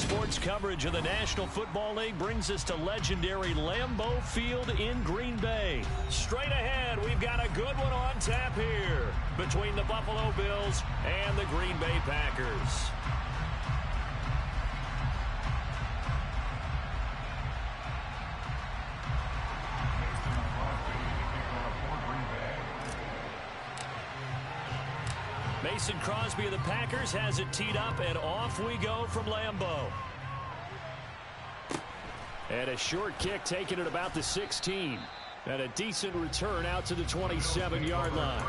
Sports coverage of the National Football League brings us to legendary Lambeau Field in Green Bay. Straight ahead, we've got a good one on tap here between the Buffalo Bills and the Green Bay Packers. Mason Crosby of the Packers has it teed up, and off we go from Lambeau. And a short kick taken at about the 16. And a decent return out to the 27-yard line.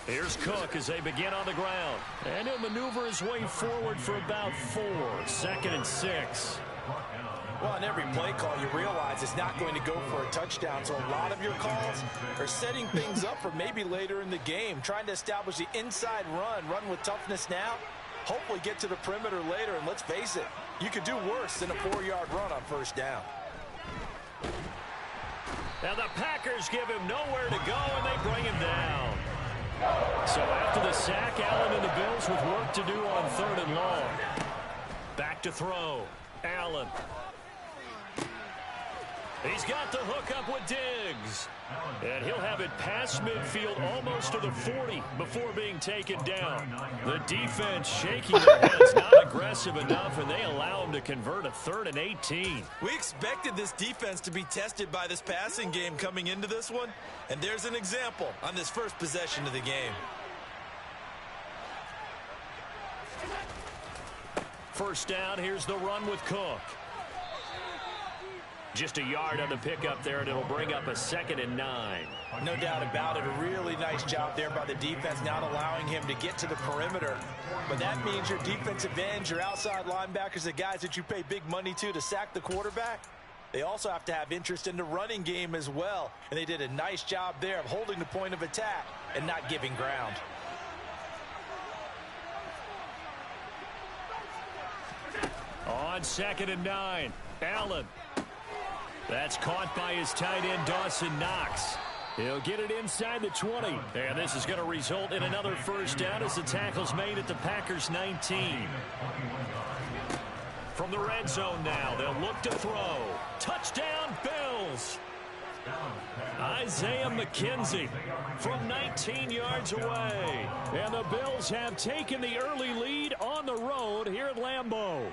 Here's Cook as they begin on the ground. And he'll maneuver his way forward for about 4. 2nd and 6. Well, on every play call, you realize it's not going to go for a touchdown. So a lot of your calls are setting things up for maybe later in the game, trying to establish the inside run with toughness now, hopefully get to the perimeter later. And let's face it, you could do worse than a 4-yard run on first down. Now the Packers give him nowhere to go, and they bring him down. So after the sack, Allen and the Bills with work to do on 3rd and long. Back to throw. Allen. He's got the hook up with Diggs. And he'll have it past midfield almost to the 40 before being taken down. The defense shaking their heads, not aggressive enough, and they allow him to convert a 3rd and 18. We expected this defense to be tested by this passing game coming into this one, and there's an example on this first possession of the game. First down, here's the run with Cook. Just a yard on the pickup there, and it'll bring up a 2nd and 9. No doubt about it. A really nice job there by the defense, not allowing him to get to the perimeter. But that means your defensive ends, your outside linebackers, the guys that you pay big money to sack the quarterback, they also have to have interest in the running game as well. And they did a nice job there of holding the point of attack and not giving ground. On 2nd and 9, Allen. That's caught by his tight end, Dawson Knox. He'll get it inside the 20. And this is going to result in another first down as the tackle's made at the Packers' 19. From the red zone now, they'll look to throw. Touchdown, Bills. Isaiah McKenzie from 19 yards away. And the Bills have taken the early lead on the road here at Lambeau.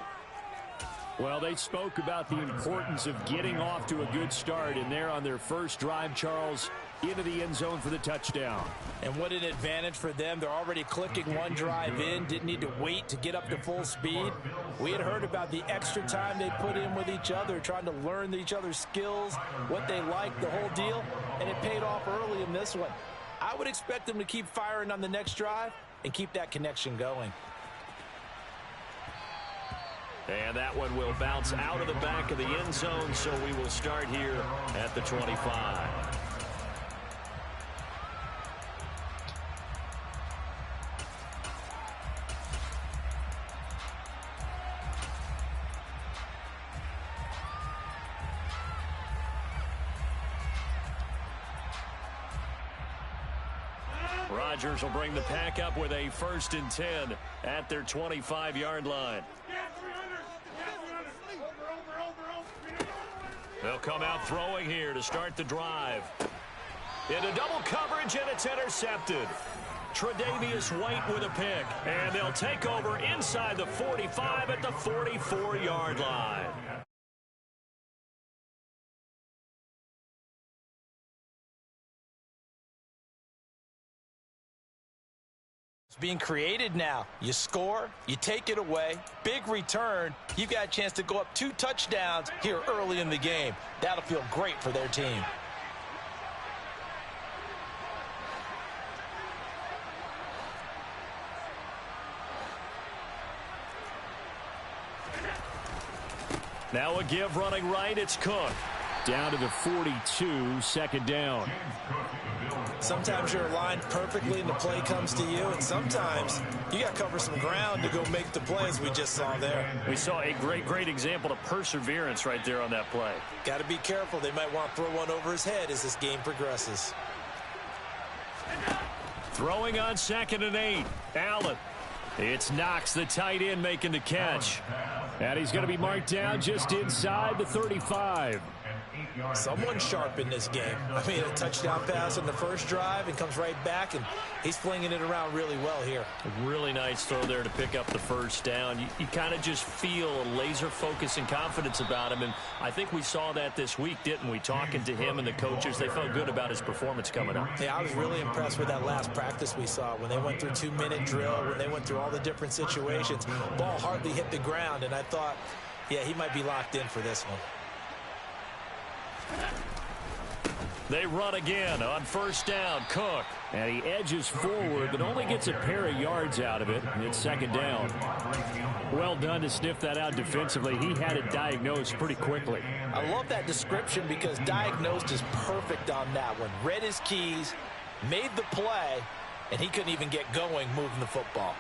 Well, they spoke about the importance of getting off to a good start, and they're on their first drive, Charles, into the end zone for the touchdown. And what an advantage for them. They're already clicking one drive in, didn't need to wait to get up to full speed. We had heard about the extra time they put in with each other, trying to learn each other's skills, what they like, the whole deal, and it paid off early in this one. I would expect them to keep firing on the next drive and keep that connection going. And that one will bounce out of the back of the end zone, so we will start here at the 25. Rodgers will bring the pack up with a 1st and 10 at their 25-yard line. They'll come out throwing here to start the drive. Into double coverage, and it's intercepted. Tre'Davious White with a pick. And they'll take over inside the 45 at the 44-yard line. It's being created now. You score, you take it away, big return. You've got a chance to go up 2 touchdowns here early in the game. That'll feel great for their team. Now a give running right. It's Cook. Down to the 42, second down. Sometimes you're aligned perfectly and the play comes to you, and sometimes you got to cover some ground to go make the play, as we just saw there. We saw a great example of perseverance right there on that play. Got to be careful. They might want to throw one over his head as this game progresses. Throwing on 2nd and 8. Allen. It's Knox, the tight end, making the catch. And he's going to be marked down just inside the 35. Someone sharp in this game. I mean, a touchdown pass on the first drive and comes right back, and he's flinging it around really well here. A really nice throw there to pick up the first down. You kind of just feel a laser focus and confidence about him, and I think we saw that this week, didn't we? Talking to him and the coaches, they felt good about his performance coming up. Yeah, I was really impressed with that last practice we saw when they went through 2-minute drill, when they went through all the different situations. Ball hardly hit the ground, and I thought, yeah, he might be locked in for this one. They run again on first down. Cook. And he edges forward, but only gets a pair of yards out of it. It's second down. Well done to sniff that out defensively. He had it diagnosed pretty quickly. I love that description because diagnosed is perfect on that one. Read his keys, made the play, and he couldn't even get going moving the football.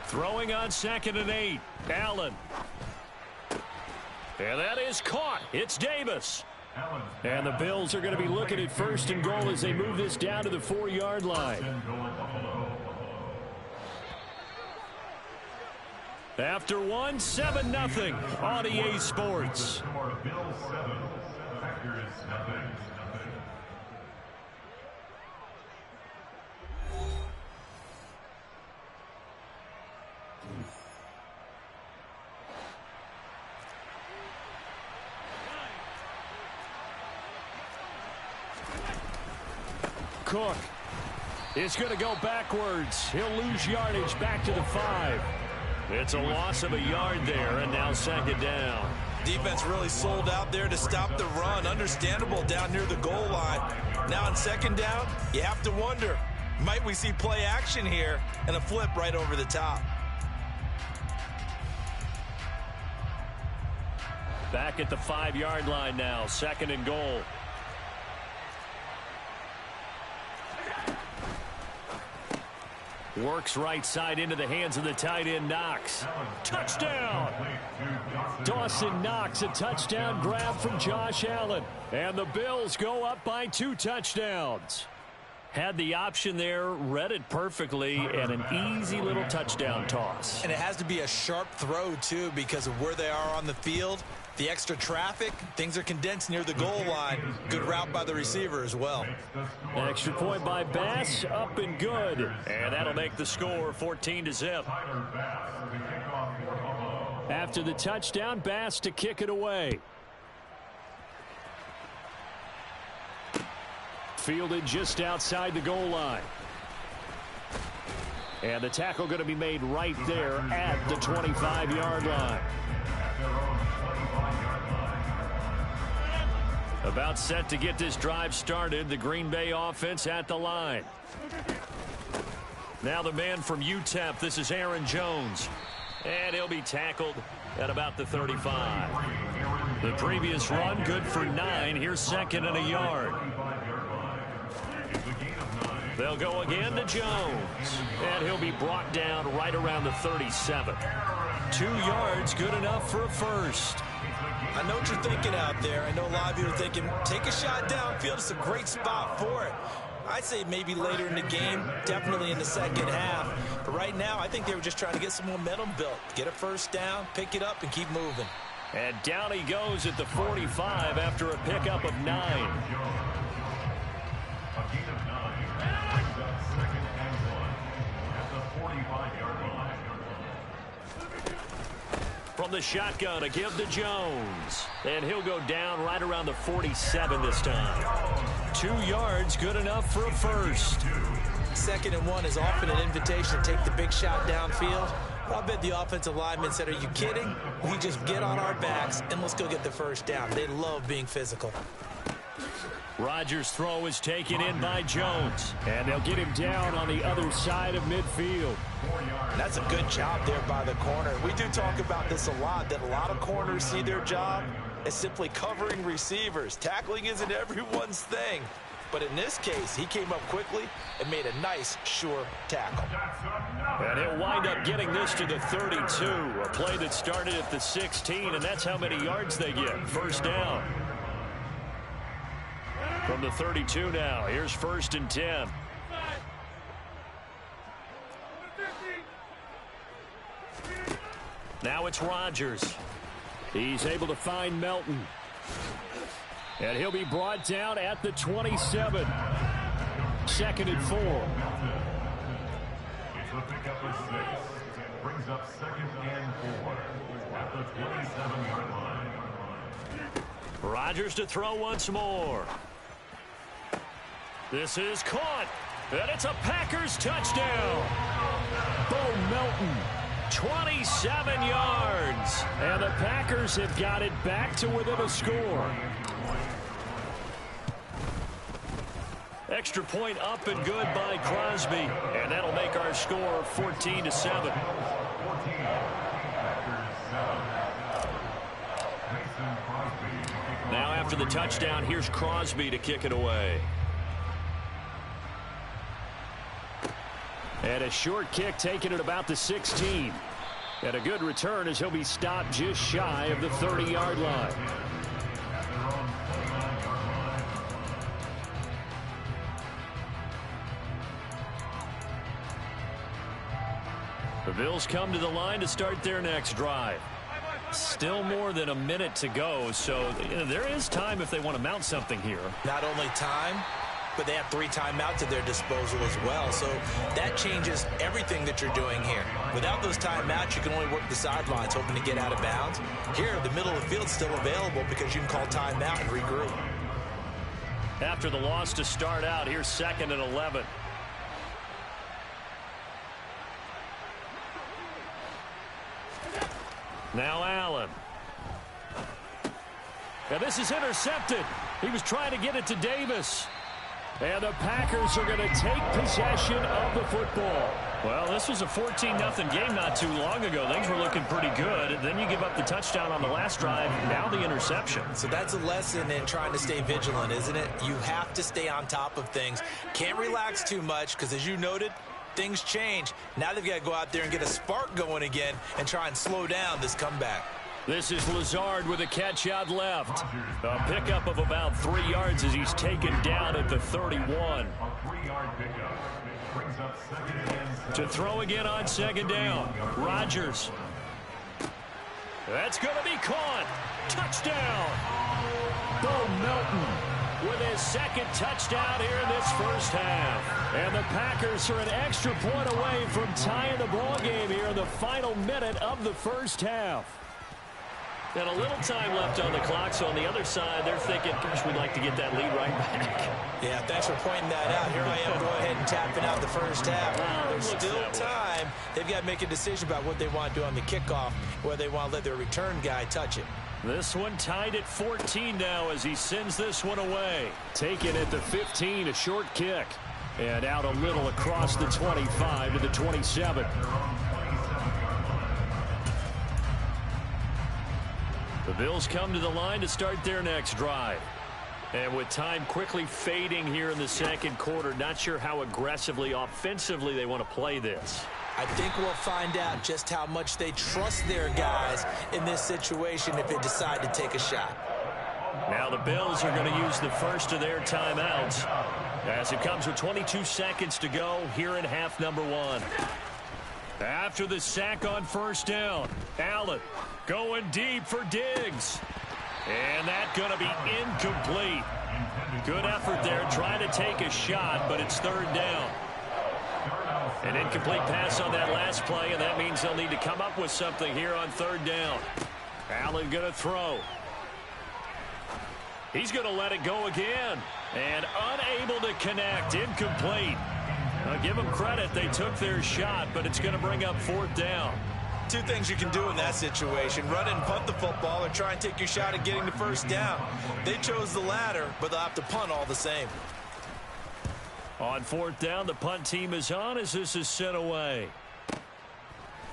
Throwing on 2nd and 8. Allen. And that is caught. It's Davis. And the Bills are going to be looking at 1st and goal as they move this down to the 4-yard line. After 7-0 on EA Sports. Cook is going to go backwards. He'll lose yardage back to the 5. It's a loss of a yard there, and now second down. Defense really sold out there to stop the run. Understandable down near the goal line. Now on second down, you have to wonder, might we see play action here and a flip right over the top? Back at the 5-yard line now, 2nd and goal. Works right side into the hands of the tight end, Knox. Touchdown! Dawson Knox, a touchdown grab from Josh Allen. And the Bills go up by 2 touchdowns. Had the option there, read it perfectly, and an easy little touchdown toss. And it has to be a sharp throw, too, because of where they are on the field. The extra traffic, things are condensed near the goal line. Good route by the receiver as well. An extra point by Bass, up and good. And that'll make the score 14-0. After the touchdown, Bass to kick it away. Fielded just outside the goal line. And the tackle going to be made right there at the 25-yard line. About set to get this drive started. The Green Bay offense at the line. Now the man from UTEP. This is Aaron Jones. And he'll be tackled at about the 35. The previous run good for 9. Here's 2nd and a yard. They'll go again to Jones. And he'll be brought down right around the 37. 2 yards, good enough for a first. I know what you're thinking out there. I know a lot of you are thinking, take a shot downfield. It's a great spot for it. I'd say maybe later in the game, definitely in the second half. But right now, I think they were just trying to get some momentum built. Get a first down, pick it up, and keep moving. And down he goes at the 45 after a pickup of 9. From the shotgun, a give to Jones. And he'll go down right around the 47 this time. 2 yards, good enough for a first. 2nd and 1 is often an invitation to take the big shot downfield. I bet the offensive lineman said, are you kidding? We just get on our backs and let's go get the first down. They love being physical. Rodgers' throw is taken in by Jones. And they'll get him down on the other side of midfield. And that's a good job there by the corner. We do talk about this a lot, that a lot of corners see their job as simply covering receivers. Tackling isn't everyone's thing. But in this case, he came up quickly and made a nice, sure tackle. And he'll wind up getting this to the 32. A play that started at the 16, and that's how many yards they get. First down. From the 32 now, here's 1st and 10. Now it's Rodgers. He's able to find Melton. And he'll be brought down at the 27. 2nd and 4. It's a pickup of 6. Brings up 2nd and 4 at the 27-yard line. Rodgers to throw once more. This is caught. And it's a Packers touchdown. Bo Melton. 27 yards. And the Packers have got it back to within a score. Extra point up and good by Crosby. And that'll make our score 14-7. Now after the touchdown, here's Crosby to kick it away. And a short kick taken at about the 16. And a good return as he'll be stopped just shy of the 30-yard line. The Bills come to the line to start their next drive. Still more than a minute to go, so there is time if they want to mount something here. Not only time, but they have 3 timeouts at their disposal as well. So that changes everything that you're doing here. Without those timeouts, you can only work the sidelines, hoping to get out of bounds. Here, the middle of the field's still available because you can call timeout and regroup. After the loss to start out, here's 2nd and 11. Now Allen. And this is intercepted. He was trying to get it to Davis. And the Packers are going to take possession of the football. Well, this was a 14-0 game not too long ago. Things were looking pretty good. Then you give up the touchdown on the last drive. Now the interception. So that's a lesson in trying to stay vigilant, isn't it? You have to stay on top of things. Can't relax too much because, as you noted, things change. Now they've got to go out there and get a spark going again and try and slow down this comeback. This is Lazard with a catch out left. A pickup of about 3 yards as he's taken down at the 31. A 3-yard pickup. Brings up 2nd and 7. To throw again on 2nd down. Rodgers. That's going to be caught. Touchdown. Bo Melton with his 2nd touchdown here in this first half. And the Packers are an extra point away from tying the ball game here in the final minute of the first half. And a little time left on the clock, so on the other side, they're thinking, gosh, we'd like to get that lead right back. Yeah, thanks for pointing that out. Here I am, go ahead and tapping out the first half. There's still time. They've got to make a decision about what they want to do on the kickoff, whether they want to let their return guy touch it. This one tied at 14 now as he sends this one away. Taken at the 15, a short kick. And out a little across the 25 to the 27. The Bills come to the line to start their next drive. And with time quickly fading here in the 2nd quarter, not sure how aggressively, offensively they want to play this. I think we'll find out just how much they trust their guys in this situation if they decide to take a shot. Now the Bills are going to use the first of their timeouts as it comes with 22 seconds to go here in half number 1. After the sack on 1st down, Allen going deep for Diggs. And that's going to be incomplete. Good effort there, trying to take a shot, but it's 3rd down. An incomplete pass on that last play, and that means they'll need to come up with something here on 3rd down. Allen going to throw. He's going to let it go again. And unable to connect, incomplete. I'll give them credit, they took their shot, but it's going to bring up 4th down. 2 things you can do in that situation: run and punt the football, or try and take your shot at getting the 1st down. They chose the latter, but they'll have to punt all the same. On 4th down, the punt team is on as this is sent away.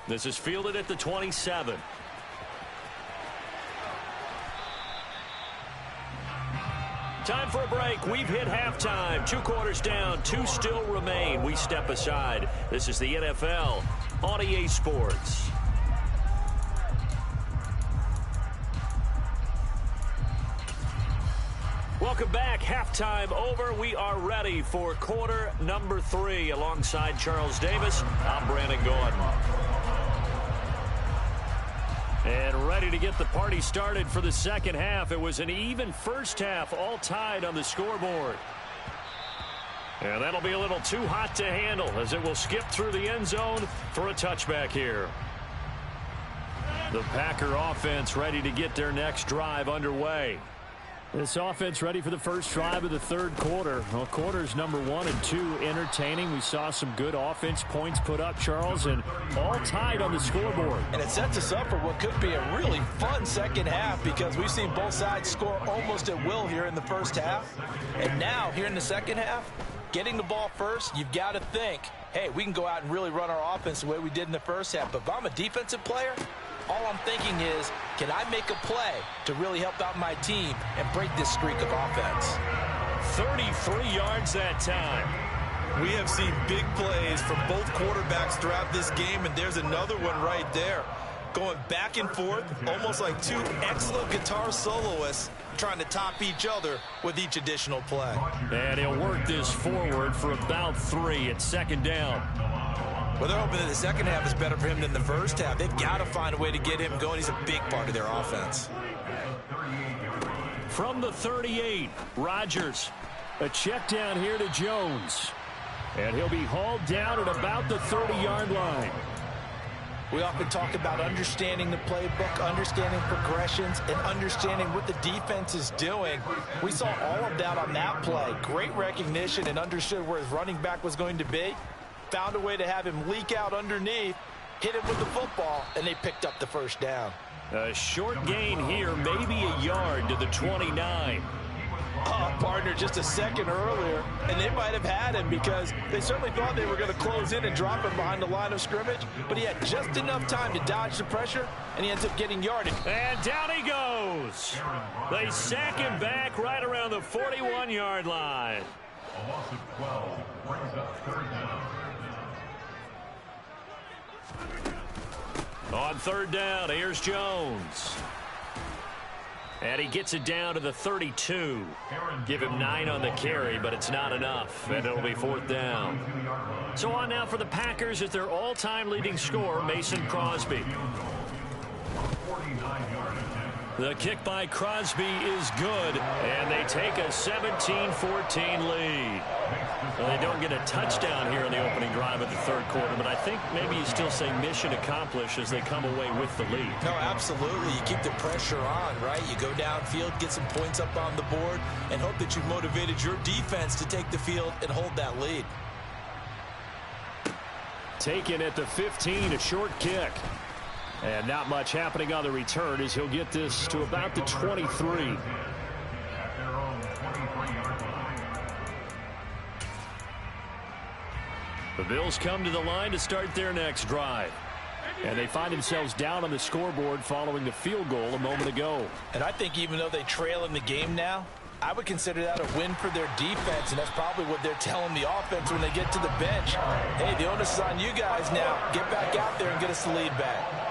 This is fielded at the 27. Time for a break. We've hit halftime. 2 quarters down. 2 still remain. We step aside. This is the NFL on EA Sports. Welcome back. Halftime over. We are ready for quarter number 3. Alongside Charles Davis, I'm Brandon Gordon. And ready to get the party started for the second half. It was an even first half, all tied on the scoreboard. And that'll be a little too hot to handle as it will skip through the end zone for a touchback here. The Packer offense ready to get their next drive underway. This offense ready for the first drive of the third quarter. Well, quarters number 1 and 2 entertaining. We saw some good offense points put up, Charles, and all tied on the scoreboard. And it sets us up for what could be a really fun second half because we've seen both sides score almost at will here in the first half. And now, here in the second half, getting the ball first, you've got to think, hey, we can go out and really run our offense the way we did in the first half. But if I'm a defensive player, all I'm thinking is, can I make a play to really help out my team and break this streak of offense? 33 yards that time. We have seen big plays from both quarterbacks throughout this game, and there's another one right there. Going back and forth, almost like 2 excellent guitar soloists trying to top each other with each additional play. And he'll work this forward for about 3 at second down. Well, they're hoping that the second half is better for him than the first half. They've got to find a way to get him going. He's a big part of their offense. From the 38, Rodgers. A check down here to Jones. And he'll be hauled down at about the 30-yard line. We often talk about understanding the playbook, understanding progressions, and understanding what the defense is doing. We saw all of that on that play. Great recognition and understood where his running back was going to be. Found a way to have him leak out underneath, hit him with the football, and they picked up the first down. A short gain here, maybe a yard to the 29. Partner, just a second earlier, and they might have had him because they certainly thought they were going to close in and drop him behind the line of scrimmage, but he had just enough time to dodge the pressure, and he ends up getting yarded. And down he goes. They sack him back right around the 41-yard line. A loss of 12 brings up third down. On third down, here's Jones. And he gets it down to the 32. Give him 9 on the carry, but it's not enough. And it'll be fourth down. So on now for the Packers at their all-time leading scorer, Mason Crosby. The kick by Crosby is good, and they take a 17-14 lead. Well, they don't get a touchdown here in the opening drive of the third quarter, but I think maybe you still say mission accomplished as they come away with the lead. No, absolutely. You keep the pressure on, right? You go downfield, get some points up on the board, and hope that you've motivated your defense to take the field and hold that lead. Taken at the 15, a short kick. And not much happening on the return as he'll get this to about the 23. The Bills come to the line to start their next drive. And they find themselves down on the scoreboard following the field goal a moment ago. And I think even though they trail in the game now, I would consider that a win for their defense, and that's probably what they're telling the offense when they get to the bench. Hey, the onus is on you guys now. Get back out there and get us the lead back.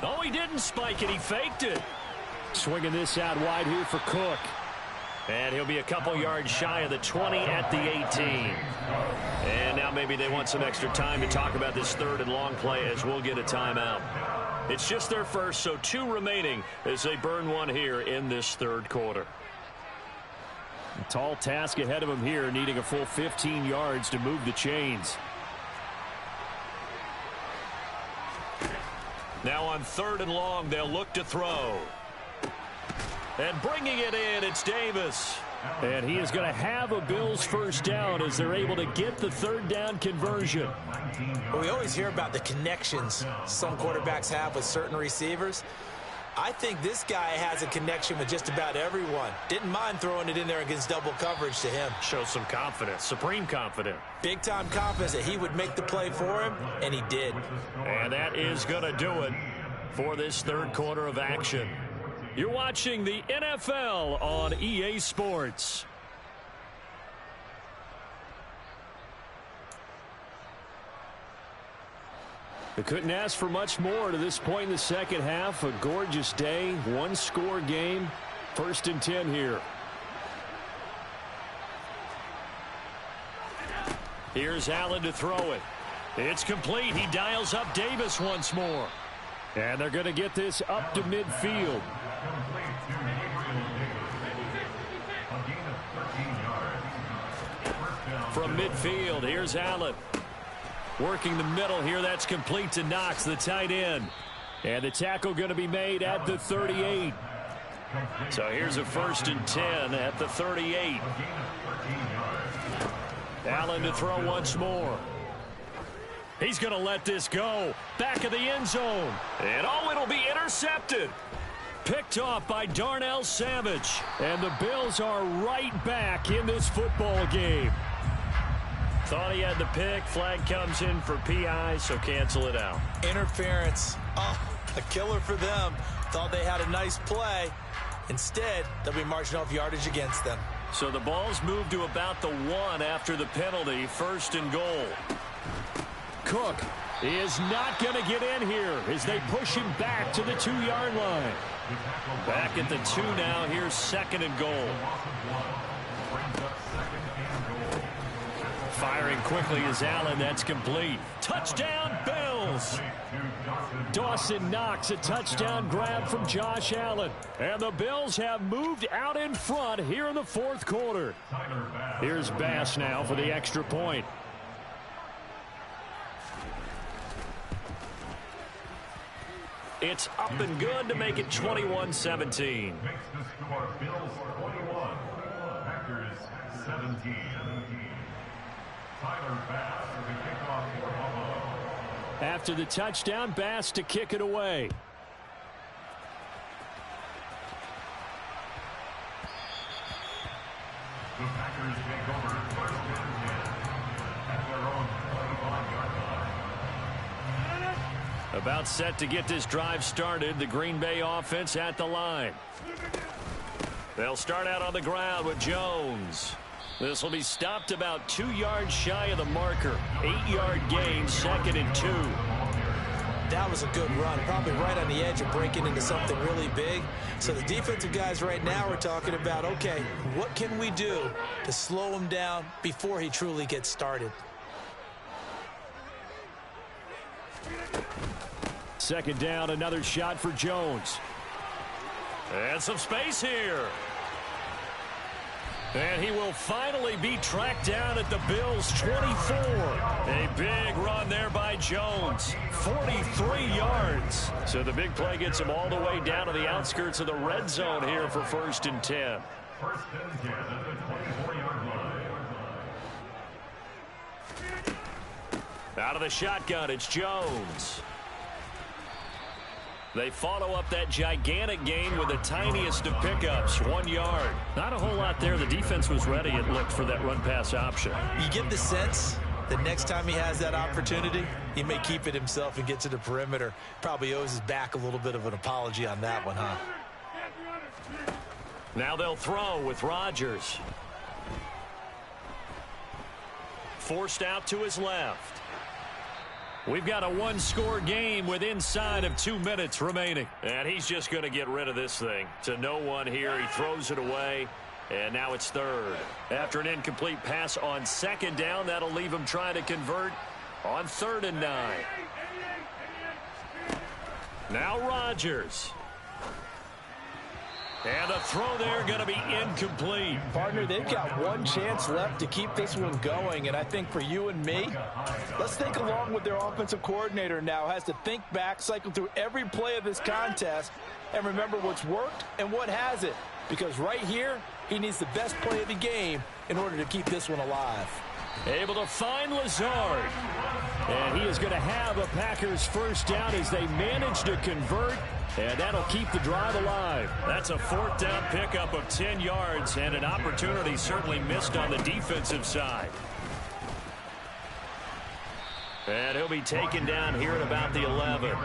Oh, he didn't spike it. He faked it. Swinging this out wide here for Cook. And he'll be a couple yards shy of the 20 at the 18. And now maybe they want some extra time to talk about this third and long play as we'll get a timeout. It's just their first, so 2 remaining as they burn one here in this third quarter. A tall task ahead of them here, needing a full 15 yards to move the chains. Now on third and long, they'll look to throw. And bringing it in, it's Davis. And he is going to have a Bills first down as they're able to get the third down conversion. Well, we always hear about the connections some quarterbacks have with certain receivers. I think this guy has a connection with just about everyone. Didn't mind throwing it in there against double coverage to him. Shows some confidence, supreme confidence. Big-time confidence that he would make the play for him, and he did. And that is going to do it for this third quarter of action. You're watching the NFL on EA Sports. They couldn't ask for much more to this point in the second half. A gorgeous day, one-score game. 1st and 10 here. Here's Allen to throw it. It's complete. He dials up Davis once more. And they're going to get this up to midfield. From midfield, here's Allen. Working the middle here, that's complete to Knox, the tight end. And the tackle going to be made at the 38. So here's a 1st and 10 at the 38. Allen to throw once more. He's going to let this go. Back of the end zone. And oh, it'll be intercepted. Picked off by Darnell Savage. And the Bills are right back in this football game. Thought he had the pick. Flag comes in for PI, so cancel it out. Interference. Oh, a killer for them. Thought they had a nice play. Instead, they'll be marching off yardage against them. So the ball's moved to about the 1 after the penalty. 1st and goal. Cook is not going to get in here as they push him back to the 2-yard line. Back at the 2 now. Here's 2nd and goal. Firing quickly is Allen. That's complete. Touchdown, Bills. Dawson Knox, a touchdown grab from Josh Allen. And the Bills have moved out in front here in the 4th quarter. Here's Bass now for the extra point. It's up and good to make it 21-17. After the touchdown, Bass to kick it away. The Packers take over 1st and 10 at their own 25-yard line. About set to get this drive started. The Green Bay offense at the line. They'll start out on the ground with Jones. This will be stopped about 2 yards shy of the marker. 8-yard gain, 2nd and 2. That was a good run, probably right on the edge of breaking into something really big. So the defensive guys right now are talking about, okay, what can we do to slow him down before he truly gets started? 2nd down, another shot for Jones. And some space here. And he will finally be tracked down at the Bills' 24. A big run there by Jones. 43 yards. So the big play gets him all the way down to the outskirts of the red zone here for 1st and 10. 1st and 10 at the 24-yard line. Out of the shotgun, it's Jones. They follow up that gigantic gain with the tiniest of pickups, 1 yard. Not a whole lot there. The defense was ready, it looked, for that run-pass option. You get the sense that next time he has that opportunity, he may keep it himself and get to the perimeter. Probably owes his back a little bit of an apology on that one, huh? Now they'll throw with Rodgers. Forced out to his left. We've got a one-score game with inside of 2 minutes remaining. And he's just going to get rid of this thing. To no one here. He throws it away. And now it's third. After an incomplete pass on second down, that'll leave him trying to convert on 3rd and 9. Now Rodgers. And the throw there going to be incomplete. Partner, they've got one chance left to keep this one going. And I think for you and me, let's think along with their offensive coordinator now. Has to think back, cycle through every play of this contest, and remember what's worked and what hasn't. Because right here, he needs the best play of the game in order to keep this one alive. Able to find Lazard. And he is going to have a Packers first down as they manage to convert, and that'll keep the drive alive. That's a fourth down pickup of 10 yards, and an opportunity certainly missed on the defensive side. And he'll be taken down here at about the 11.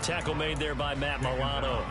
Tackle made there by Matt Milano.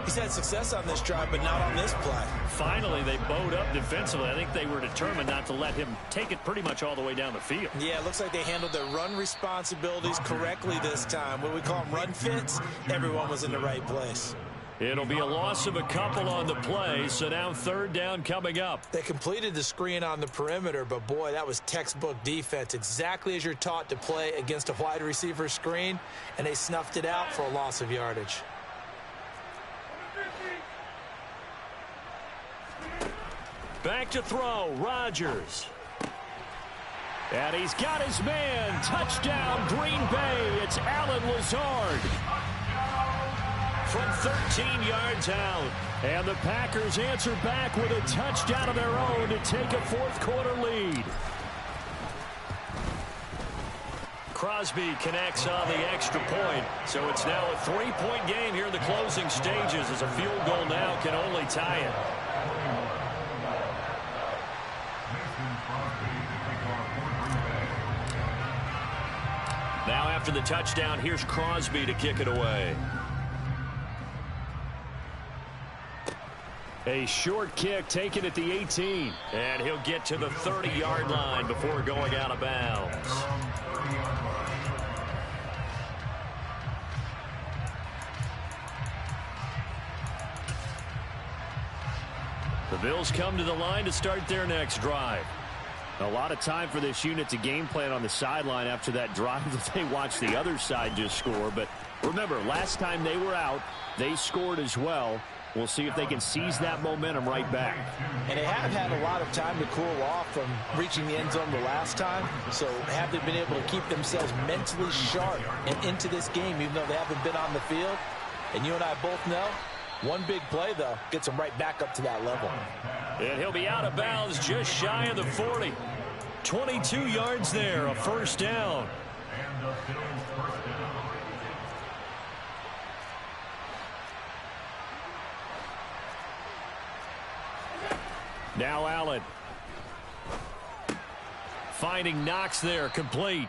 He's had success on this drive, but not on this play. Finally, they bowed up defensively. I think they were determined not to let him take it pretty much all the way down the field. Yeah, it looks like they handled their run responsibilities correctly this time. What we call them run fits, everyone was in the right place. It'll be a loss of a couple on the play, so now third down coming up. They completed the screen on the perimeter, but boy, that was textbook defense, exactly as you're taught to play against a wide receiver screen, and they snuffed it out for a loss of yardage. Back to throw, Rodgers. And he's got his man. Touchdown, Green Bay. It's Allen Lazard. From 13 yards out. And the Packers answer back with a touchdown of their own to take a fourth quarter lead. Crosby connects on the extra point. So it's now a 3-point game here in the closing stages as a field goal now can only tie it. Now after the touchdown, here's Crosby to kick it away. A short kick taken at the 18. And he'll get to the 30-yard line before going out of bounds. The Bills come to the line to start their next drive. A lot of time for this unit to game plan on the sideline after that drive that they watched the other side just score. But remember, last time they were out, they scored as well. We'll see if they can seize that momentum right back. And they have had a lot of time to cool off from reaching the end zone the last time. So have they been able to keep themselves mentally sharp and into this game, even though they haven't been on the field? And you and I both know, one big play, though, gets them right back up to that level. And he'll be out of bounds just shy of the 40. 22 yards there, a first down. Now Allen. Finding Knox there, complete.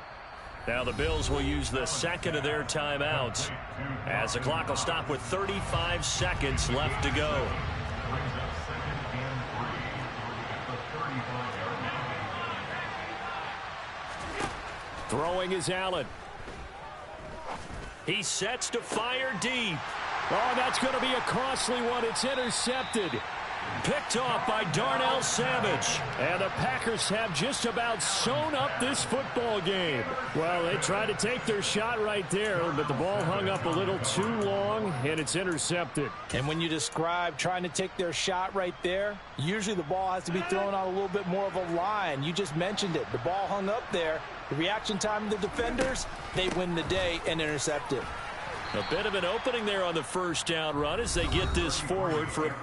Now the Bills will use the second of their timeouts as the clock will stop with 35 seconds left to go. Throwing is Allen. He sets to fire deep. Oh, that's going to be a costly one. It's intercepted. Picked off by Darnell Savage. And the Packers have just about sewn up this football game. Well, they tried to take their shot right there, but the ball hung up a little too long, and it's intercepted. And when you describe trying to take their shot right there, usually the ball has to be thrown on a little bit more of a line. You just mentioned it. The ball hung up there. The reaction time of the defenders, they win the day and intercept it. A bit of an opening there on the first down run as they get this forward for a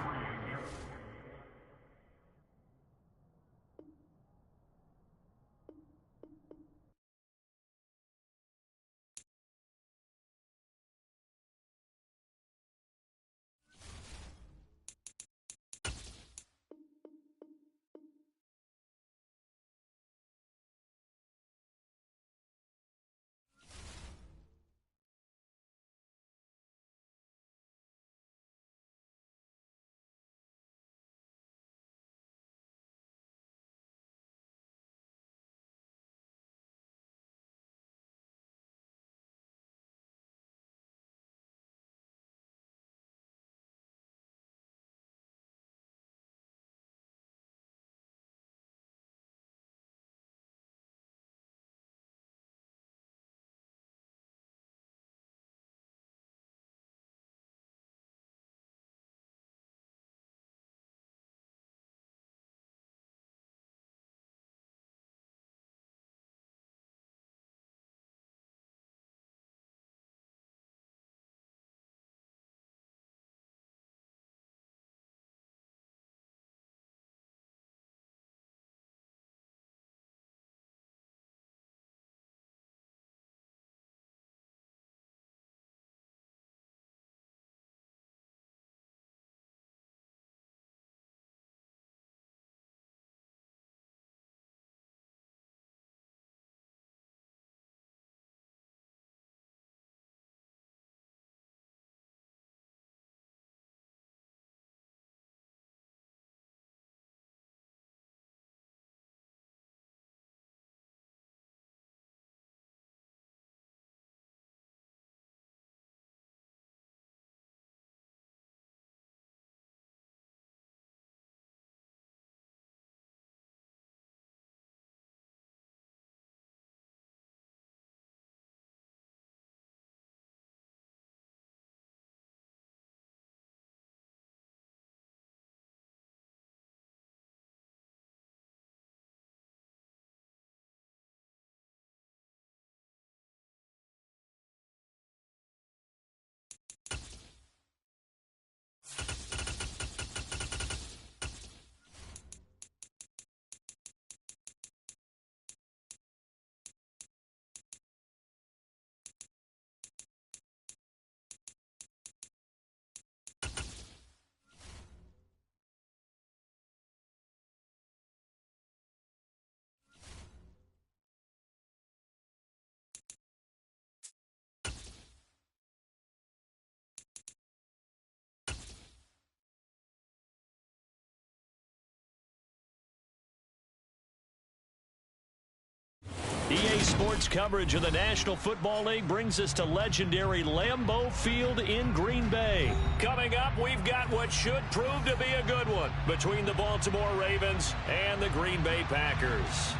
EA Sports coverage of the National Football League brings us to legendary Lambeau Field in Green Bay. Coming up, we've got what should prove to be a good one between the Baltimore Ravens and the Green Bay Packers.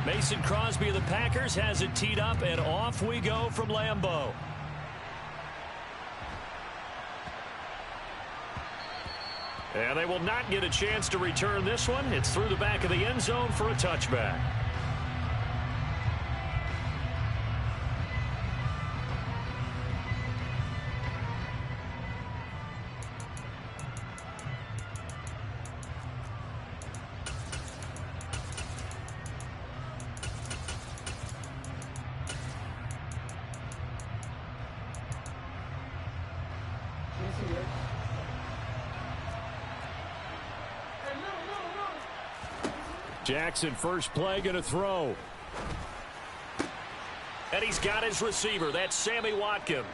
Mason Crosby of the Packers has it teed up, and off we go from Lambeau. And they will not get a chance to return this one. It's through the back of the end zone for a touchback. Jackson, first play, going to throw. And he's got his receiver. That's Sammy Watkins.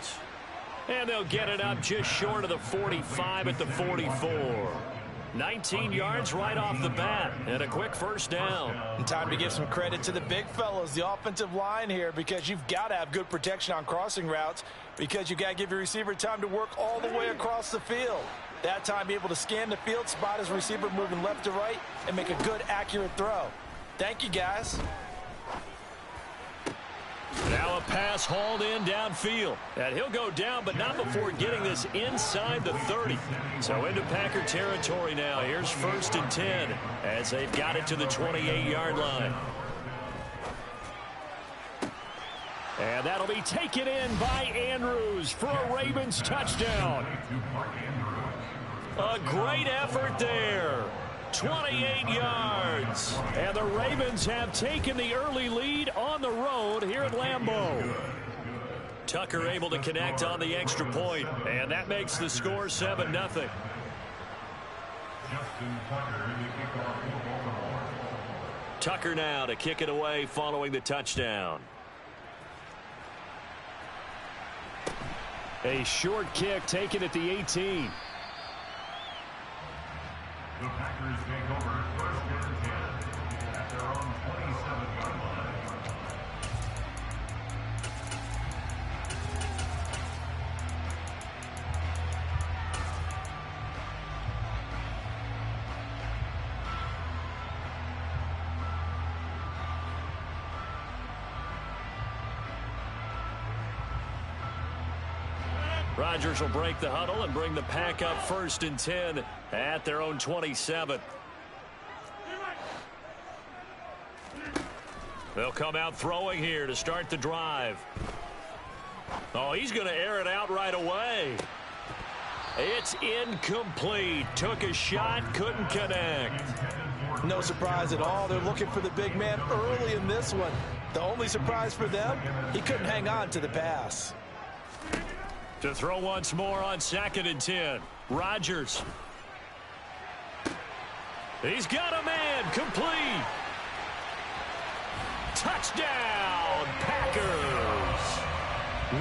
And they'll get it up just short of the 45 at the 44. 19 yards right off the bat, and a quick first down. And time to give some credit to the big fellas, the offensive line here, because you've got to have good protection on crossing routes, because you've got to give your receiver time to work all the way across the field. That time, be able to scan the field, spot his receiver moving left to right, and make a good, accurate throw. Thank you, guys. Now a pass hauled in downfield. And he'll go down, but not before getting this inside the 30. So into Packer territory now. Here's 1st and 10 as they've got it to the 28-yard line. And that'll be taken in by Andrews for a Ravens touchdown. A great effort there. 28 yards. And the Ravens have taken the early lead on the road here at Lambeau. Tucker able to connect on the extra point, and that makes the score 7-0. Tucker now to kick it away following the touchdown. A short kick taken at the 18. The Packers take over 1st and 10 at their own 27-yard line. Rodgers will break the huddle and bring the Pack up 1st and 10 at their own 27. They'll come out throwing here to start the drive. Oh, he's going to air it out right away. It's incomplete. Took a shot, couldn't connect. No surprise at all. They're looking for the big man early in this one. The only surprise for them, he couldn't hang on to the pass. To throw once more on 2nd and 10. Rodgers. He's got a man. Complete. Touchdown, Packers.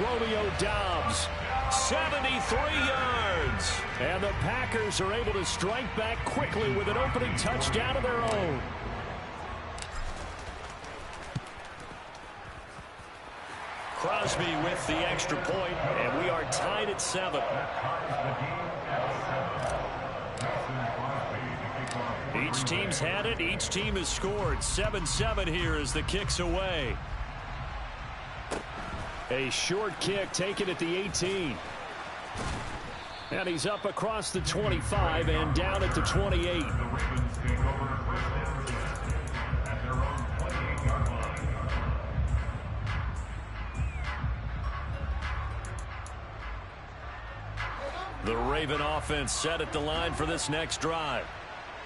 Romeo Doubs, 73 yards. And the Packers are able to strike back quickly with an opening touchdown of their own. Crosby with the extra point, and we are tied at 7. Each team's had it. Each team has scored. 7-7 here as the kick's away. A short kick taken at the 18. And he's up across the 25 and down at the 28. The Raven offense set at the line for this next drive.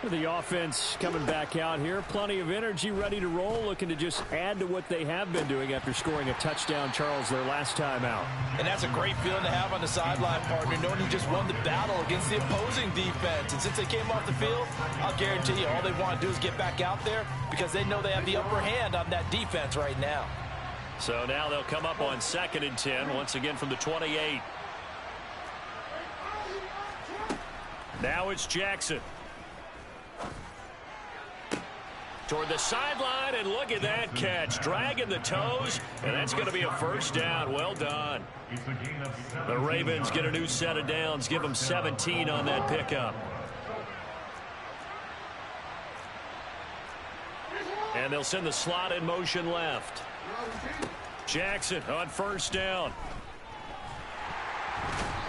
The offense coming back out here. Plenty of energy, ready to roll, looking to just add to what they have been doing after scoring a touchdown, Charles, their last time out. And that's a great feeling to have on the sideline, partner, knowing you just won the battle against the opposing defense. And since they came off the field, I'll guarantee you all they want to do is get back out there because they know they have the upper hand on that defense right now. So now they'll come up on 2nd and 10, once again from the 28. Now it's Jackson. Toward the sideline, and look at that catch. Dragging the toes, and that's going to be a first down. Well done. The Ravens get a new set of downs. Give them 17 on that pickup. And they'll send the slot in motion left. Jackson on first down.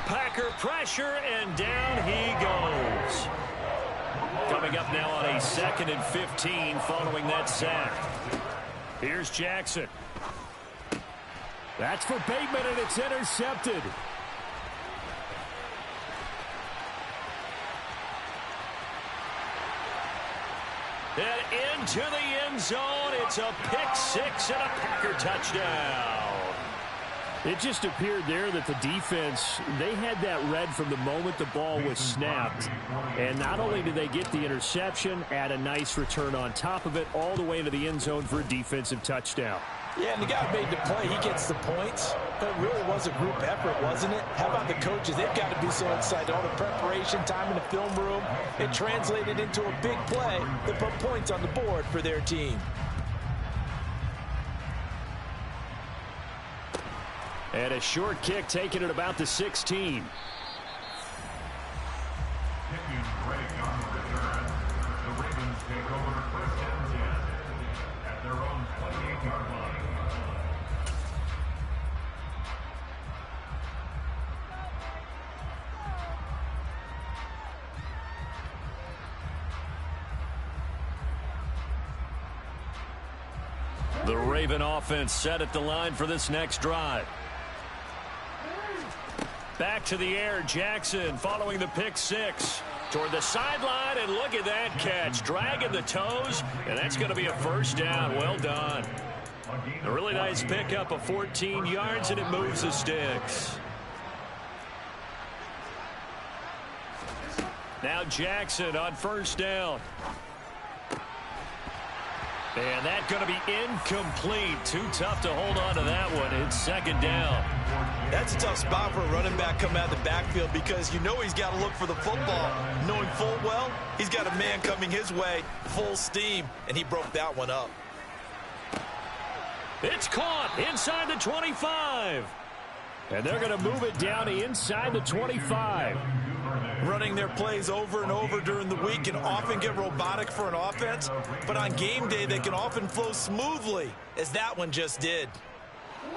Packer pressure, and down he goes. Coming up now on a 2nd and 15 following that sack. Here's Jackson. That's for Bateman, and it's intercepted. And into the end zone. It's a pick six and a Packer touchdown. It just appeared there that the defense, they had that read from the moment the ball was snapped. And not only did they get the interception, add a nice return on top of it, all the way into the end zone for a defensive touchdown. Yeah, and the guy who made the play, he gets the points. But it really was a group effort, wasn't it? How about the coaches? They've got to be so excited. All the preparation, time in the film room, it translated into a big play that put points on the board for their team. And a short kick taken at about the 16. The Raven offense set at the line for this next drive. Back to the air, Jackson following the pick six. Toward the sideline, and look at that catch. Dragging the toes, and that's going to be a first down. Well done. A really nice pickup of 14 yards, and it moves the sticks. Now Jackson on first down. And that's going to be incomplete. Too tough to hold on to that one. It's second down. That's a tough spot for a running back coming out of the backfield because you know he's got to look for the football. Knowing full well, he's got a man coming his way, full steam, and he broke that one up. It's caught inside the 25. And they're going to move it down to inside the 25. Running their plays over and over during the week can often get robotic for an offense, but on game day they can often flow smoothly, as that one just did.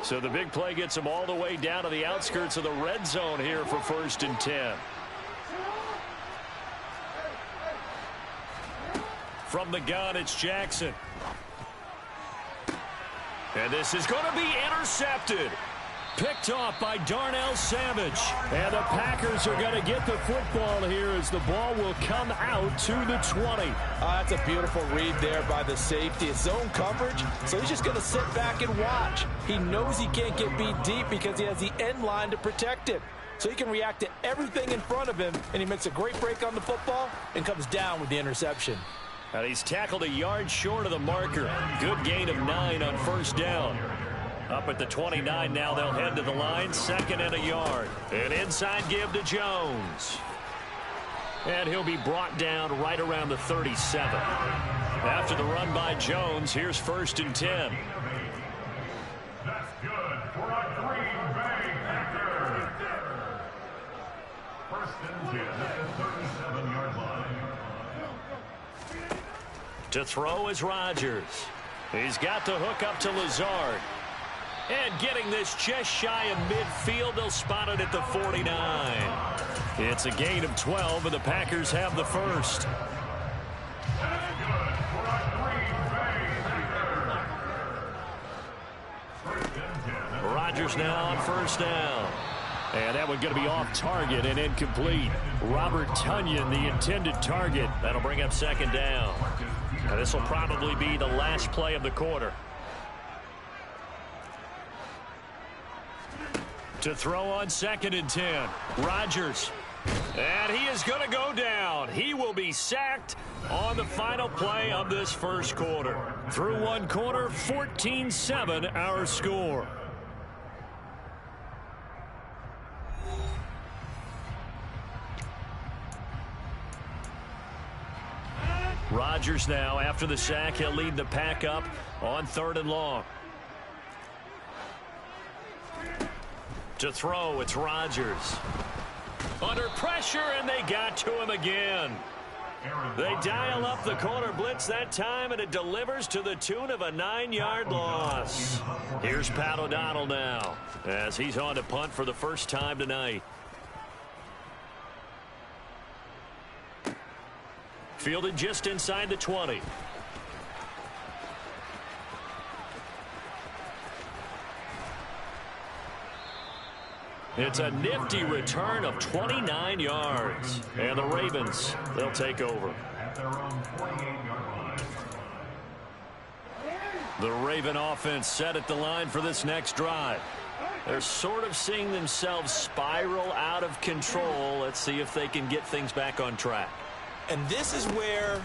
So the big play gets them all the way down to the outskirts of the red zone here for 1st and 10. From the gun, it's Jackson. And this is going to be intercepted. Picked off by Darnell Savage. And the Packers are going to get the football here as the ball will come out to the 20. That's a beautiful read there by the safety. It's zone coverage, so he's just going to sit back and watch. He knows he can't get beat deep because he has the end line to protect him. So he can react to everything in front of him, and he makes a great break on the football and comes down with the interception. And he's tackled a yard short of the marker. Good gain of 9 on first down. Up at the 29 now, they'll head to the line, 2nd and a yard. An inside give to Jones. And he'll be brought down right around the 37. After the run by Jones, here's 1st and 10. That's good for a Green Bay Packer. 1st and 10 at the 37-yard line. To throw is Rodgers. He's got the hook up to Lazard. And getting this just shy of midfield, they'll spot it at the 49. It's a gain of 12, and the Packers have the first. That's good for a Green Bay Packer. 1st and 10. Rodgers now on first down. And that one going to be off target and incomplete. Robert Tonyan, the intended target. That'll bring up 2nd down. And this will probably be the last play of the quarter. To throw on 2nd and 10. Rodgers. And he is going to go down. He will be sacked on the final play of this first quarter. Through one quarter, 14-7 our score. Rodgers now, after the sack, he'll lead the pack up on 3rd and long. To throw, it's Rodgers. Under pressure, and they got to him again. They dial up the corner blitz that time, and it delivers to the tune of a 9-yard loss. Here's Pat O'Donnell now, as he's on to punt for the first time tonight. Fielded just inside the 20. It's a nifty return of 29 yards. And the Ravens, they'll take over. The Raven offense set at the line for this next drive. They're sort of seeing themselves spiral out of control. Let's see if they can get things back on track. And this is where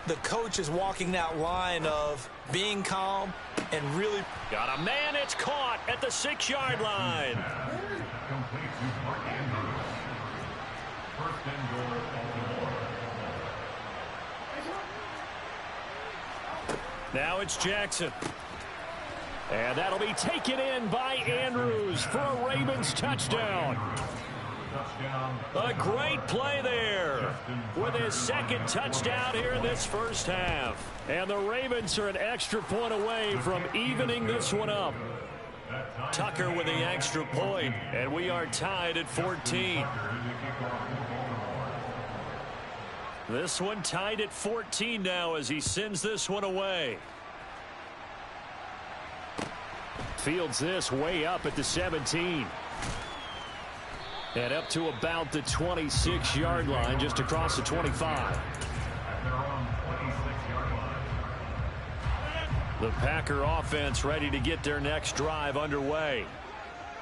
the coach is walking that line of being calm and really... Got a man, it's caught at the 6-yard line. Now it's Jackson. And that'll be taken in by Andrews for a Ravens touchdown. A great play there with his second touchdown here in this first half. And the Ravens are an extra point away from evening this one up. Tucker with the extra point, and we are tied at 14. This one tied at 14 now as he sends this one away. Fields this way up at the 17. And up to about the 26-yard line, just across the 25. The Packer offense ready to get their next drive underway.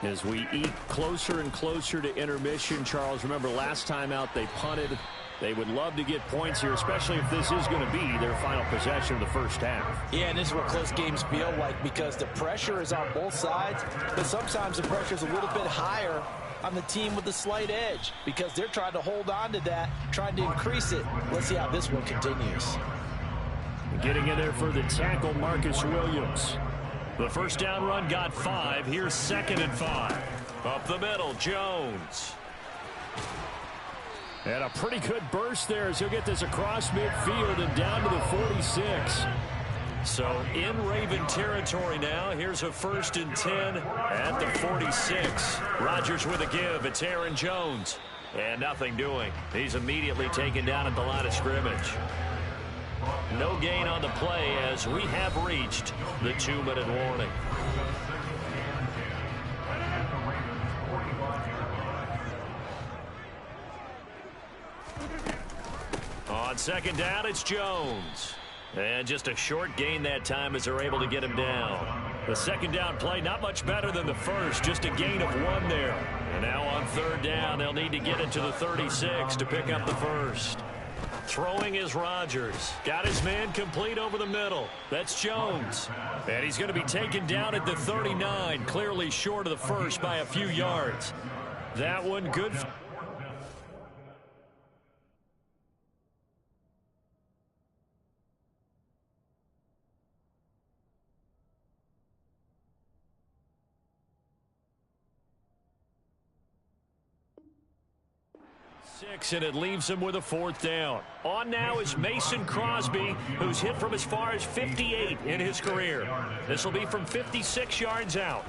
As we eat closer and closer to intermission, Charles, remember last time out they punted. They would love to get points here, especially if this is going to be their final possession of the first half. Yeah, and this is what close games feel like because the pressure is on both sides, but sometimes the pressure is a little bit higher on the team with the slight edge because they're trying to hold on to that, trying to increase it. Let's see how this one continues. Getting in there for the tackle, Marcus Williams. The first down run got 5. Here's 2nd and 5. Up the middle, Jones. And a pretty good burst there as he'll get this across midfield and down to the 46. So in Raven territory now. Here's a 1st and 10 at the 46. Rodgers with a give. It's Aaron Jones. And nothing doing. He's immediately taken down at the line of scrimmage. No gain on the play as we have reached the 2-minute warning. On 2nd down, it's Jones. And just a short gain that time as they're able to get him down. The 2nd down play not much better than the first, just a gain of 1 there. And now on 3rd down, they'll need to get it to the 36 to pick up the first. Throwing is Rodgers. Got his man complete over the middle. That's Jones. And he's going to be taken down at the 39, clearly short of the first by a few yards. That one good. 6, and it leaves him with a 4th down. On now is Mason Crosby, who's hit from as far as 58 in his career. This will be from 56 yards out.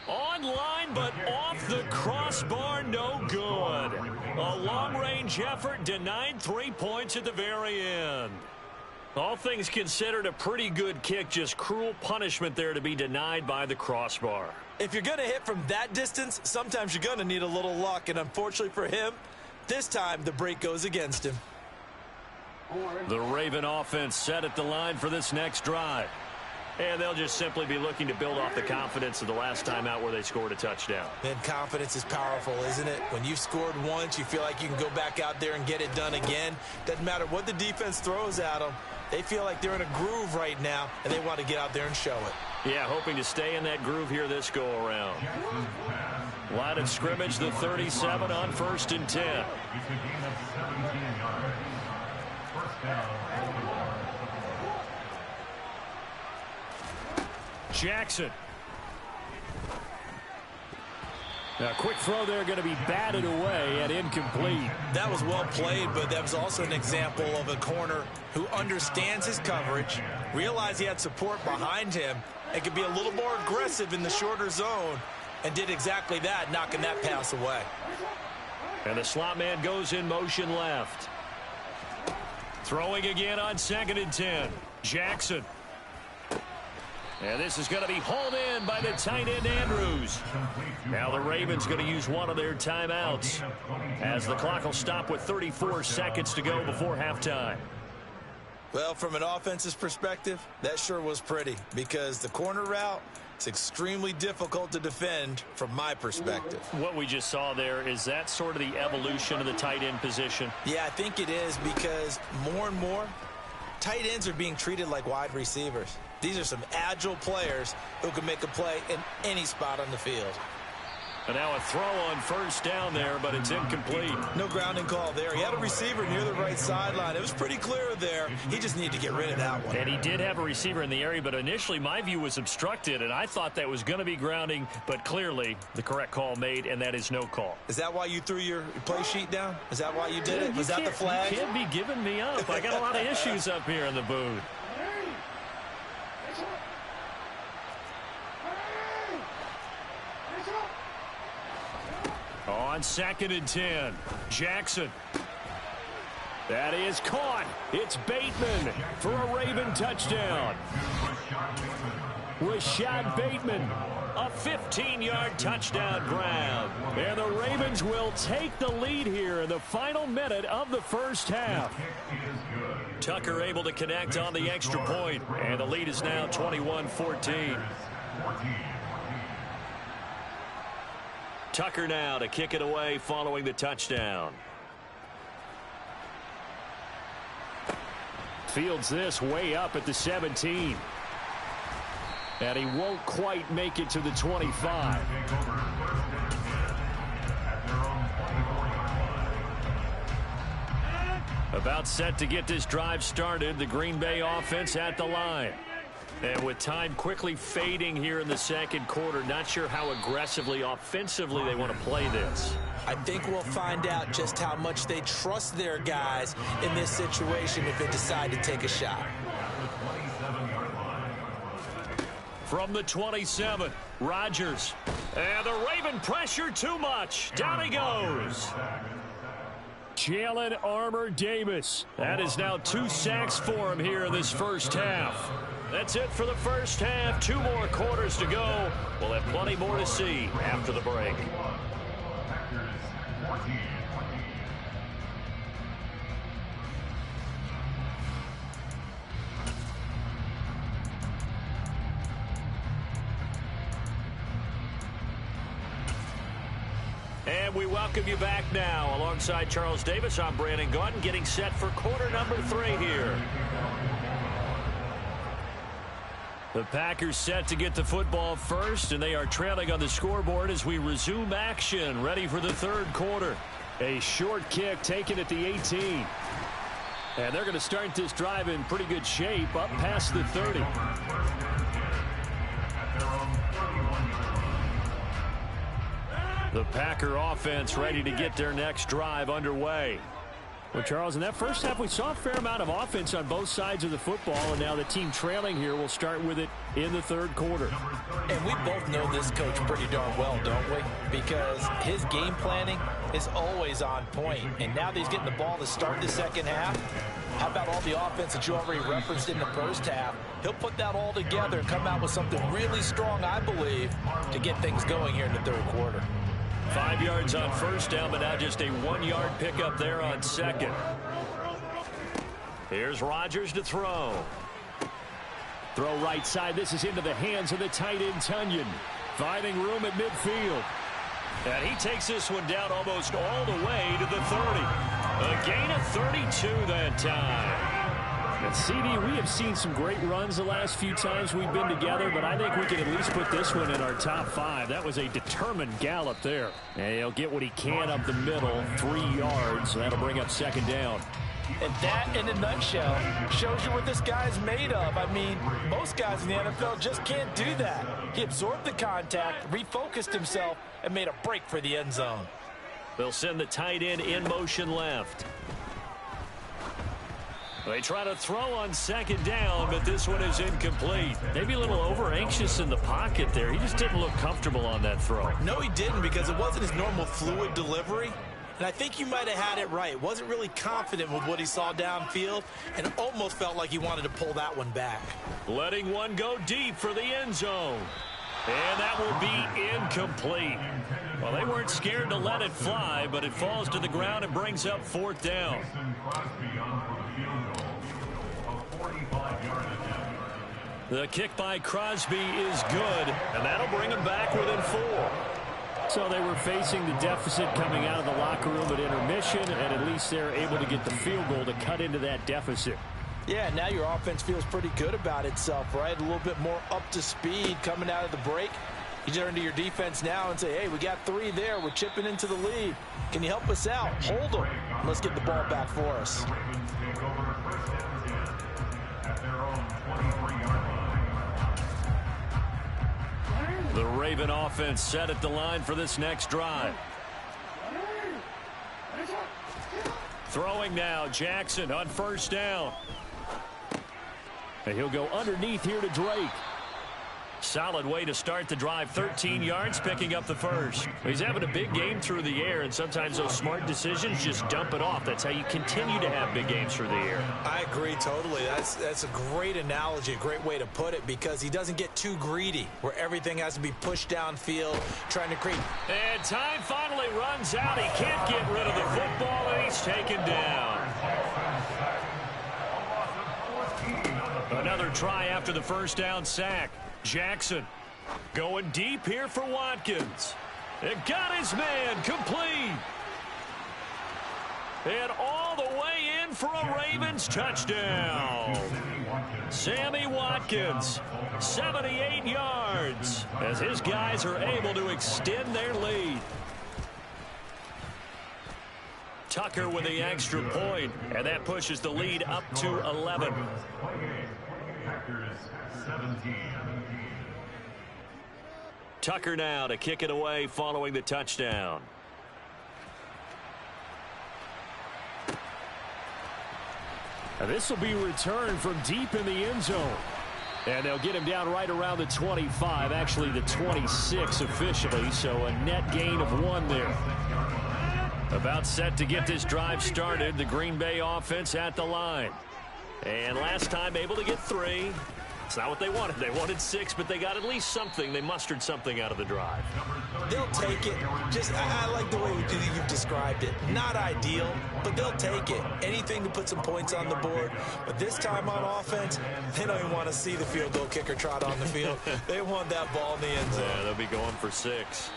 On line, but off the crossbar, no good. A long-range effort denied 3 points at the very end. All things considered, a pretty good kick, just cruel punishment there to be denied by the crossbar. If you're going to hit from that distance, sometimes you're going to need a little luck, and unfortunately for him, this time the break goes against him. The Raven offense set at the line for this next drive. And they'll just simply be looking to build off the confidence of the last time out where they scored a touchdown. And confidence is powerful, isn't it? When you've scored once, you feel like you can go back out there and get it done again. Doesn't matter what the defense throws at them. They feel like they're in a groove right now, and they want to get out there and show it. Yeah, hoping to stay in that groove here this go-around. Line of scrimmage, the 37 on 1st and 10. It's a gain of 17 yards. First down. Jackson. A quick throw there, going to be batted away and incomplete. That was well played, but that was also an example of a corner who understands his coverage, realized he had support behind him, and could be a little more aggressive in the shorter zone, and did exactly that, knocking that pass away. And the slot man goes in motion left. Throwing again on 2nd and 10. Jackson. And this is going to be hauled in by the tight end Andrews. Now the Ravens going to use one of their timeouts as the clock will stop with 34 seconds to go before halftime. Well, from an offensive perspective, that sure was pretty because the corner route, it's extremely difficult to defend from my perspective. What we just saw there, is that sort of the evolution of the tight end position? Yeah, I think it is because more and more tight ends are being treated like wide receivers. These are some agile players who can make a play in any spot on the field. And now a throw on 1st down there, but it's incomplete. No grounding call there. He had a receiver near the right sideline. It was pretty clear there. He just needed to get rid of that one. And he did have a receiver in the area, but initially my view was obstructed, and I thought that was going to be grounding, but clearly the correct call made, and that is no call. Is that why you threw your play sheet down? Is that why you did it? Was that the flag? You can't be giving me up. I got a lot of issues up here in the booth. On 2nd and 10, Jackson. That is caught. It's Bateman for a Raven touchdown. Rashad Bateman, a 15-yard touchdown grab. And the Ravens will take the lead here in the final minute of the first half. Tucker able to connect on the extra point, and the lead is now 21-14. Tucker now to kick it away following the touchdown. Fields this way up at the 17. And he won't quite make it to the 25. About set to get this drive started. The Green Bay offense at the line. And with time quickly fading here in the second quarter, not sure how aggressively, offensively they want to play this. I think we'll find out just how much they trust their guys in this situation if they decide to take a shot. From the 27, Rodgers. And the Raven pressure too much. Down he goes. Jalen Armour-Davis. That is now 2 sacks for him here in this first half. That's it for the first half. 2 more quarters to go. We'll have plenty more to see after the break. And we welcome you back now. Alongside Charles Davis, I'm Brandon Gaudin, getting set for quarter number 3 here. The Packers set to get the football first, and they are trailing on the scoreboard as we resume action, ready for the third quarter. A short kick taken at the 18. And they're going to start this drive in pretty good shape, up past the 30. The Packer offense ready to get their next drive underway. Well, Charles, in that first half, we saw a fair amount of offense on both sides of the football, and now the team trailing here will start with it in the third quarter. And we both know this coach pretty darn well, don't we? Because his game planning is always on point. And now that he's getting the ball to start the second half, how about all the offense that you already referenced in the first half? He'll put that all together and come out with something really strong, I believe, to get things going here in the third quarter. 5 yards on first down, but now just a 1-yard pickup there on second. Here's Rodgers to throw. Throw right side. This is into the hands of the tight end, Tunyon. Finding room at midfield. And he takes this one down almost all the way to the 30. A gain of 32 that time. And CD, we have seen some great runs the last few times we've been together, but I think we can at least put this one in our top 5. That was a determined gallop there. And he'll get what he can up the middle, 3 yards, so that'll bring up second down. And that, in a nutshell, shows you what this guy's made of. I mean, most guys in the NFL just can't do that. He absorbed the contact, refocused himself, and made a break for the end zone. They'll send the tight end in motion left. They try to throw on second down, but this one is incomplete. Maybe a little over-anxious in the pocket there. He just didn't look comfortable on that throw. No, he didn't, because it wasn't his normal fluid delivery. And I think you might have had it right. Wasn't really confident with what he saw downfield, and almost felt like he wanted to pull that one back. Letting one go deep for the end zone. And that will be incomplete. Well, they weren't scared to let it fly, but it falls to the ground and brings up fourth down. The kick by Crosby is good, and that'll bring them back within 4. So they were facing the deficit coming out of the locker room at intermission, and at least they're able to get the field goal to cut into that deficit. Yeah, now your offense feels pretty good about itself, right? A little bit more up to speed coming out of the break. You turn to your defense now and say, hey, we got 3 there. We're chipping into the lead. Can you help us out? Hold them. Let's get the ball back for us. The Raven offense set at the line for this next drive. Throwing now, Jackson on first down. And he'll go underneath here to Drake. Solid way to start the drive. 13 yards, picking up the first. He's having a big game through the air, and sometimes those smart decisions just dump it off. That's how you continue to have big games through the air. I agree totally. That's a great analogy, a great way to put it, because he doesn't get too greedy, where everything has to be pushed downfield, trying to create. And time finally runs out. He can't get rid of the football, and he's taken down. Another try after the first down sack. Jackson going deep here for Watkins. It got his man complete. And all the way in for a Ravens touchdown. Sammy Watkins, 78 yards, as his guys are able to extend their lead. Tucker with the extra point, and that pushes the lead up to 11. Tucker now to kick it away following the touchdown. And this will be returned from deep in the end zone. And they'll get him down right around the 25, actually the 26 officially, so a net gain of 1 there. About set to get this drive started, the Green Bay offense at the line. And last time able to get 3. It's not what they wanted. They wanted 6, but they got at least something. They mustered something out of the drive. They'll take it. I like the way you've described it. Not ideal, but they'll take it. Anything to put some points on the board. But this time on offense, they don't even want to see the field goal kicker trot on the field. They want that ball in the end zone. Yeah, they'll be going for 6.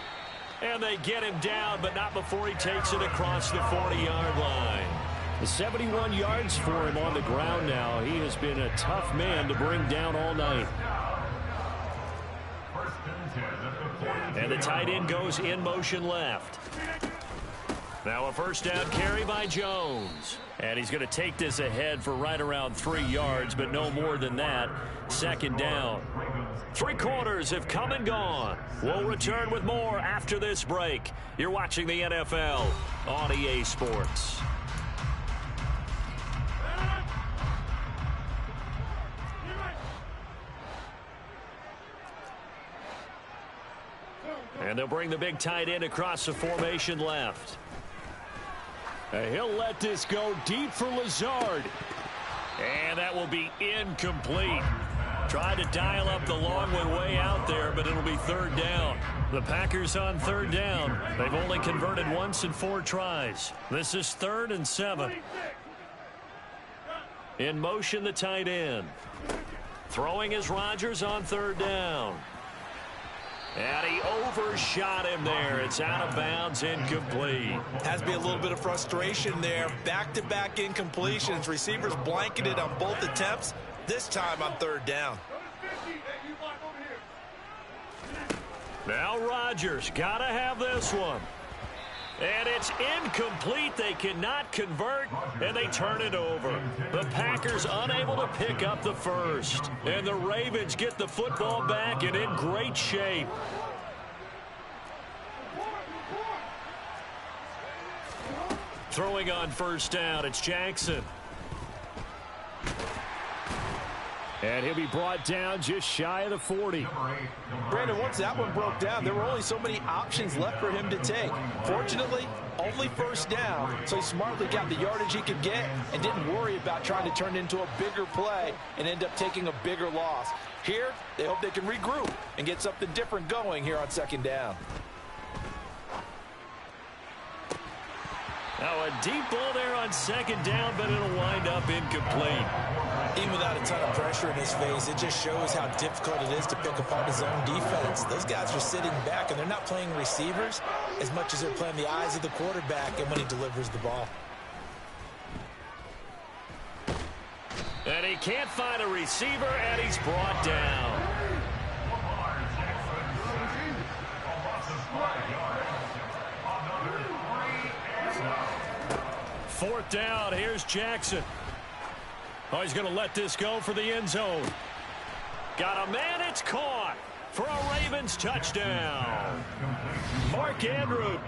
And they get him down, but not before he takes it across the 40-yard line. 71 yards for him on the ground now. He has been a tough man to bring down all night. And the tight end goes in motion left. Now a first down carry by Jones. And he's going to take this ahead for right around 3 yards, but no more than that. Second down. 3 quarters have come and gone. We'll return with more after this break. You're watching the NFL on EA Sports. And they'll bring the big tight end across the formation left. And he'll let this go deep for Lazard. And that will be incomplete. Tried to dial up the long one way out there, but it'll be third down. The Packers on third down. They've only converted once in 4 tries. This is 3rd and 7. In motion, the tight end. Throwing is Rodgers on third down. And he overshot him there. It's out of bounds, incomplete. Has to be a little bit of frustration there. Back-to-back incompletions. Receivers blanketed on both attempts. This time on third down. Now Rodgers got to have this one. And it's incomplete. They cannot convert, and they turn it over. The Packers unable to pick up the first. And the Ravens get the football back and in great shape. Throwing on first down, it's Jackson. And he'll be brought down just shy of the 40. Brandon, once that one broke down, there were only so many options left for him to take. Fortunately, only first down, so he smartly got the yardage he could get and didn't worry about trying to turn it into a bigger play and end up taking a bigger loss. Here, they hope they can regroup and get something different going here on second down. Now a deep ball there on second down, but it'll wind up incomplete. Even without a ton of pressure in his face, it just shows how difficult it is to pick apart his own defense. Those guys are sitting back, and they're not playing receivers as much as they're playing the eyes of the quarterback and when he delivers the ball. And he can't find a receiver, and he's brought down. Fourth down, here's Jackson. Oh, he's going to let this go for the end zone. Got a man, it's caught for a Ravens touchdown. Mark Andrews